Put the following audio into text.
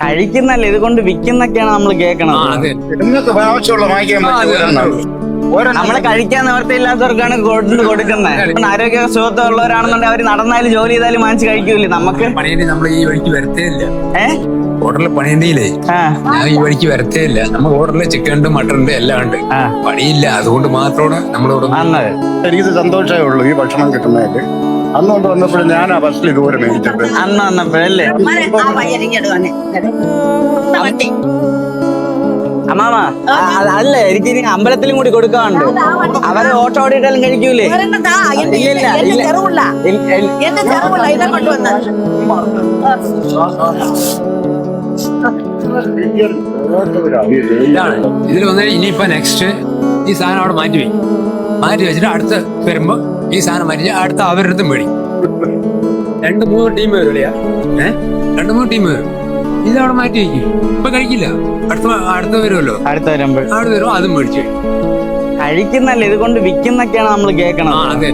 കഴിക്കുന്നല്ല ഇത് കൊണ്ട് വിൽക്കുന്നൊക്കെയാണ് നമ്മൾ കേൾക്കണത്. നമ്മള് കഴിക്കാൻ നിവർത്തിയില്ലാത്തവർക്കാണ് കൊടുക്കുന്നത്. ആരോഗ്യ സുഖത്തുള്ളവരാണെന്നുണ്ടെങ്കിൽ അവര് നടന്നാലും ജോലി ചെയ്താലും വാങ്ങിച്ച് കഴിക്കൂലേ. നമുക്ക് നമ്മൾ ഈ വഴിക്ക് വരത്തേ ഇല്ല. ഹോട്ടലിൽ പണിയുണ്ടെങ്കിലേ ഞാൻ ഈ വഴിക്ക് വരത്തേ ഇല്ല. നമ്മൾ ഹോട്ടലിൽ ചിക്കൻ ഉണ്ട്, മട്ടൺ ഉണ്ട്, എല്ലാം ഉണ്ട്. പണിയില്ല, അതുകൊണ്ട് മാത്രമാണ് നമ്മളിവിടെ വന്നത്. എനിക്ക് സന്തോഷമേ ഉള്ളൂ ഈ ഭക്ഷണം കിട്ടുന്നതിൽ. അന്ന് കൊണ്ട് വന്നപ്പോഴും ഞാൻ ആ ബസ്സിൽ ഇതുപോലെ മേടിച്ചത്. അന്ന് വന്നപ്പോഴല്ലേ അമ്മാമ അല്ല, എനിക്ക് ഇനി അമ്പലത്തിലും കൂടി കൊടുക്കാറുണ്ട്. അവരെ ഓട്ടോ ഓടിയിട്ടാലും കഴിക്കൂലേ? ഇതിൽ വന്നാൽ ഇനിയിപ്പോ നെക്സ്റ്റ് ഈ സാധനം അവിടെ മാറ്റി വെച്ചിട്ട് അടുത്ത വരുമ്പോ ഈ സാധനം മാറ്റി അടുത്ത അവരുടെ അടുത്തും മേടിക്കും. 2-3 ടീം വരും അല്ലയാ. 2-3 ടീം വരും. ഇതവിടെ മാറ്റി വയ്ക്കും. ഇപ്പൊ കഴിക്കില്ല. അടുത്ത വരുമല്ലോ, അടുത്ത വരുമ്പോൾ അവിടെ വരും, അതും മേടിച്ചു കഴിക്കുന്നല്ല ഇത് കൊണ്ട് വിൽക്കുന്നൊക്കെയാണ് നമ്മൾ കേൾക്കണത്. അതെ.